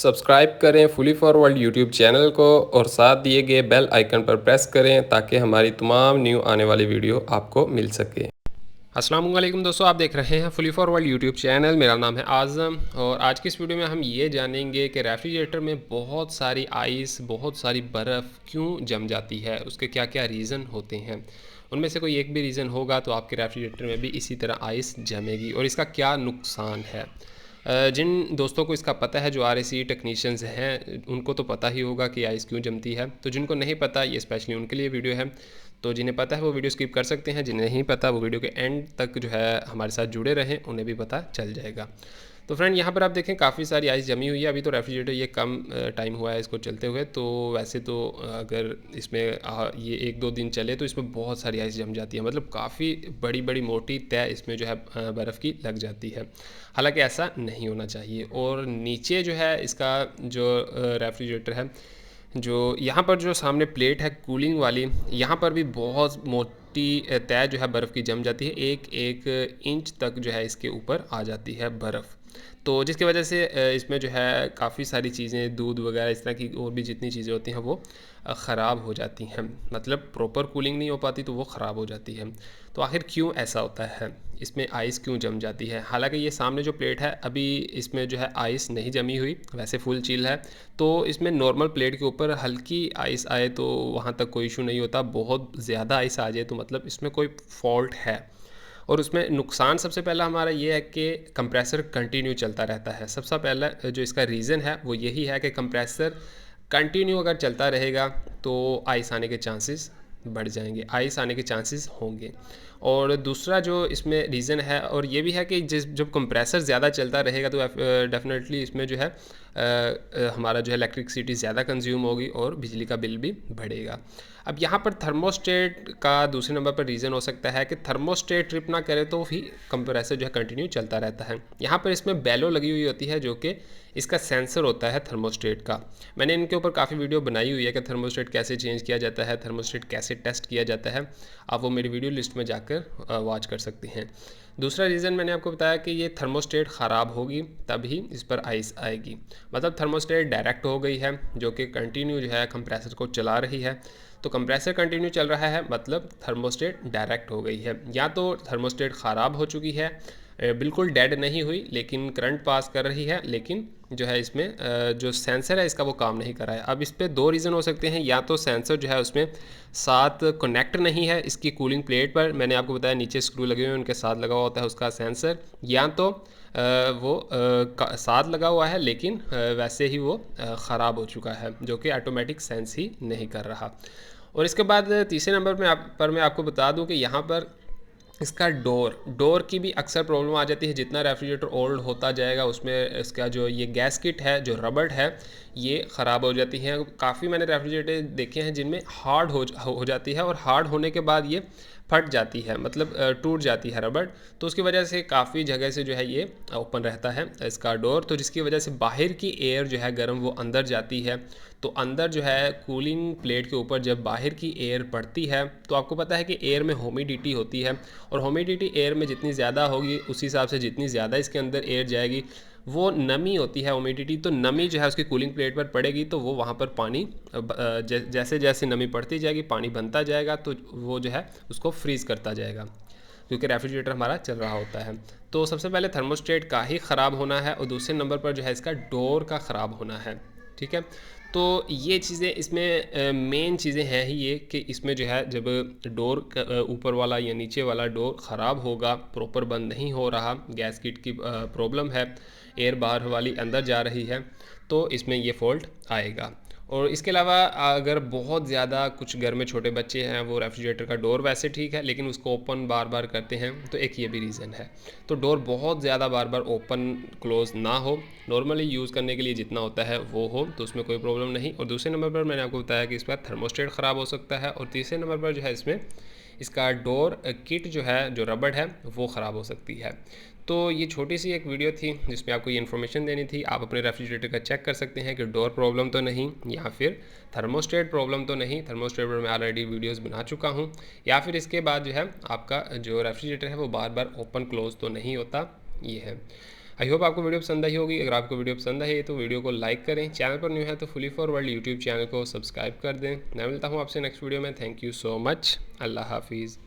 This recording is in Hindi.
सब्सक्राइब करें फुली फॉरवर्ड यूट्यूब चैनल को और साथ दिए गए बेल आइकन पर प्रेस करें ताकि हमारी तमाम न्यू आने वाली वीडियो आपको मिल सके। अस्सलाम वालेकुम दोस्तों, आप देख रहे हैं फुली फॉरवर्ड यूट्यूब चैनल। मेरा नाम है आज़म और आज की इस वीडियो में हम ये जानेंगे कि रेफ्रिजरेटर में बहुत सारी आइस, बहुत सारी बर्फ़ क्यों जम जाती है, उसके क्या क्या रीज़न होते हैं। उनमें से कोई एक भी रीज़न होगा तो आपके रेफ्रिजरेटर में भी इसी तरह आइस जमेगी और इसका क्या नुकसान है। जिन दोस्तों को इसका पता है, जो RAC टेक्नीशियंस हैं, उनको तो पता ही होगा कि आइस क्यों जमती है। तो जिनको नहीं पता, ये स्पेशली उनके लिए वीडियो है। तो जिन्हें पता है वो वीडियो स्किप कर सकते हैं, जिन्हें नहीं पता वो वीडियो के एंड तक जो है हमारे साथ जुड़े रहें, उन्हें भी पता चल जाएगा। तो फ्रेंड, यहाँ पर आप देखें काफ़ी सारी आइस जमी हुई है। अभी तो रेफ्रिजरेटर ये कम टाइम हुआ है इसको चलते हुए, तो वैसे तो अगर इसमें ये 1-2 दिन चले तो इसमें बहुत सारी आइस जम जाती है। मतलब काफ़ी बड़ी बड़ी मोटी तय इसमें जो है बर्फ़ की लग जाती है। हालांकि ऐसा नहीं होना चाहिए। और नीचे जो है इसका जो रेफ्रिजरेटर है, जो यहाँ पर जो सामने प्लेट है कूलिंग वाली, यहाँ पर भी बहुत मोटी तय जो है बर्फ़ की जम जाती है। 1-1 इंच तक जो है इसके ऊपर आ जाती है बर्फ़। तो जिसकी वजह से इसमें जो है काफ़ी सारी चीज़ें, दूध वगैरह इस तरह की और भी जितनी चीज़ें होती हैं वो ख़राब हो जाती हैं। मतलब प्रॉपर कूलिंग नहीं हो पाती तो वो ख़राब हो जाती है। तो आखिर क्यों ऐसा होता है, इसमें आइस क्यों जम जाती है। हालांकि ये सामने जो प्लेट है अभी इसमें जो है आइस नहीं जमी हुई, वैसे फुल चिल है। तो इसमें नॉर्मल प्लेट के ऊपर हल्की आइस आए तो वहाँ तक कोई इशू नहीं होता। बहुत ज़्यादा आइस आ जाए तो मतलब इसमें कोई फॉल्ट है। और उसमें नुकसान सबसे पहला हमारा ये है कि कंप्रेसर कंटिन्यू चलता रहता है। सबसे पहला जो इसका रीज़न है वो यही है कि कंप्रेसर कंटिन्यू अगर चलता रहेगा तो आइस आने के चांसेस बढ़ जाएंगे, आइस आने के चांसेस होंगे। और दूसरा जो इसमें रीज़न है और ये भी है कि जब कंप्रेसर ज़्यादा चलता रहेगा तो डेफिनेटली इसमें जो है हमारा जो है इलेक्ट्रिसिटी ज़्यादा कंज्यूम होगी और बिजली का बिल भी बढ़ेगा। अब यहाँ पर थर्मोस्टेट का दूसरे नंबर पर रीज़न हो सकता है कि थर्मोस्टेट ट्रिप ना करे तो भी कंप्रेसर जो है कंटिन्यू चलता रहता है। यहाँ पर इसमें बेलो लगी हुई होती है जो कि इसका सेंसर होता है थर्मोस्टेट का। मैंने इनके ऊपर काफ़ी वीडियो बनाई हुई है कि थर्मोस्टेट कैसे चेंज किया जाता है, थर्मोस्टेट कैसे टेस्ट किया जाता है। आप वो मेरी वीडियो लिस्ट में जाकर वॉच कर सकते हैं। दूसरा रीज़न मैंने आपको बताया कि ये थर्मोस्टेट ख़राब होगी तभी इस पर आइस आएगी। मतलब थर्मोस्टेट डायरेक्ट हो गई है जो कि कंटिन्यू जो है कंप्रेसर को चला रही है। तो कंप्रेसर कंटिन्यू चल रहा है मतलब थर्मोस्टेट डायरेक्ट हो गई है। या तो थर्मोस्टेट ख़राब हो चुकी है, बिल्कुल डेड नहीं हुई लेकिन करंट पास कर रही है, लेकिन जो है इसमें जो सेंसर है इसका वो काम नहीं कर रहा है। अब इस पर 2 रीज़न हो सकते हैं। या तो सेंसर जो है उसमें साथ कनेक्ट नहीं है इसकी कूलिंग प्लेट पर, मैंने आपको बताया नीचे स्क्रू लगे हुए हैं उनके साथ लगा हुआ होता है उसका सेंसर। या तो वो साथ लगा हुआ है लेकिन वैसे ही वो ख़राब हो चुका है जो कि ऑटोमेटिक सेंस ही नहीं कर रहा। और इसके बाद तीसरे नंबर पर मैं आपको बता दूं कि यहाँ पर इसका डोर की भी अक्सर प्रॉब्लम आ जाती है। जितना रेफ्रिजरेटर ओल्ड होता जाएगा उसमें इसका जो ये गैस किट है, जो रबड़ है, ये ख़राब हो जाती है। काफ़ी मैंने रेफ्रिजरेटर देखे हैं जिनमें हार्ड हो जाती है और हार्ड होने के बाद ये फट जाती है, मतलब टूट जाती है रबड़। तो उसकी वजह से काफ़ी जगह से जो है ये ओपन रहता है इसका डोर, तो जिसकी वजह से बाहर की एयर जो है गर्म वो अंदर जाती है। तो अंदर जो है कूलिंग प्लेट के ऊपर जब बाहर की एयर पड़ती है तो आपको पता है कि एयर में ह्यूमिडिटी होती है और ह्यूमिडिटी एयर में जितनी ज़्यादा होगी उस हिसाब से जितनी ज़्यादा इसके अंदर एयर जाएगी वो नमी होती है ह्यूमिडिटी। तो नमी जो है उसकी कूलिंग प्लेट पर पड़ेगी तो वो वहाँ पर पानी जैसे जैसे नमी पड़ती जाएगी पानी बनता जाएगा तो वो जो है उसको फ्रीज़ करता जाएगा क्योंकि रेफ्रिजरेटर हमारा चल रहा होता है। तो सबसे पहले थर्मोस्टेट का ही ख़राब होना है और दूसरे नंबर पर जो है इसका डोर का ख़राब होना है। ठीक है, तो ये चीज़ें इसमें मेन चीज़ें हैं ही ये कि इसमें जो है जब डोर ऊपर वाला या नीचे वाला डोर ख़राब होगा, प्रॉपर बंद नहीं हो रहा, गैस किट की प्रॉब्लम है, एयर बाहर वाली अंदर जा रही है, तो इसमें ये फॉल्ट आएगा। और इसके अलावा अगर बहुत ज़्यादा कुछ घर में छोटे बच्चे हैं, वो रेफ्रिजरेटर का डोर वैसे ठीक है लेकिन उसको ओपन बार बार करते हैं, तो एक ये भी रीज़न है। तो डोर बहुत ज़्यादा बार बार ओपन क्लोज़ ना हो, नॉर्मली यूज़ करने के लिए जितना होता है वो हो, तो उसमें कोई प्रॉब्लम नहीं। और दूसरे नंबर पर मैंने आपको बताया कि इसका थर्मोस्टेट ख़राब हो सकता है। और तीसरे नंबर पर जो है इसमें इसका डोर किट जो है, जो रबड़ है, वो ख़राब हो सकती है। तो ये छोटी सी एक वीडियो थी जिसमें आपको ये इन्फॉर्मेशन देनी थी। आप अपने रेफ्रिजरेटर का चेक कर सकते हैं कि डोर प्रॉब्लम तो नहीं, या फिर थर्मोस्टेट प्रॉब्लम तो नहीं। थर्मोस्टेट पर मैं ऑलरेडी वीडियोस बना चुका हूँ। या फिर इसके बाद जो है आपका जो रेफ्रिजरेटर है वो बार बार ओपन क्लोज तो नहीं होता, ये है। आई होप आपको वीडियो पसंद आई होगी। अगर आपको वीडियो पसंद आई तो वीडियो को लाइक करें, चैनल पर न्यू है तो fully for world YouTube channel को सब्सक्राइब कर दें। मैं मिलता हूँ आपसे नेक्स्ट वीडियो में। Thank you so much. अल्लाह हाफिज़।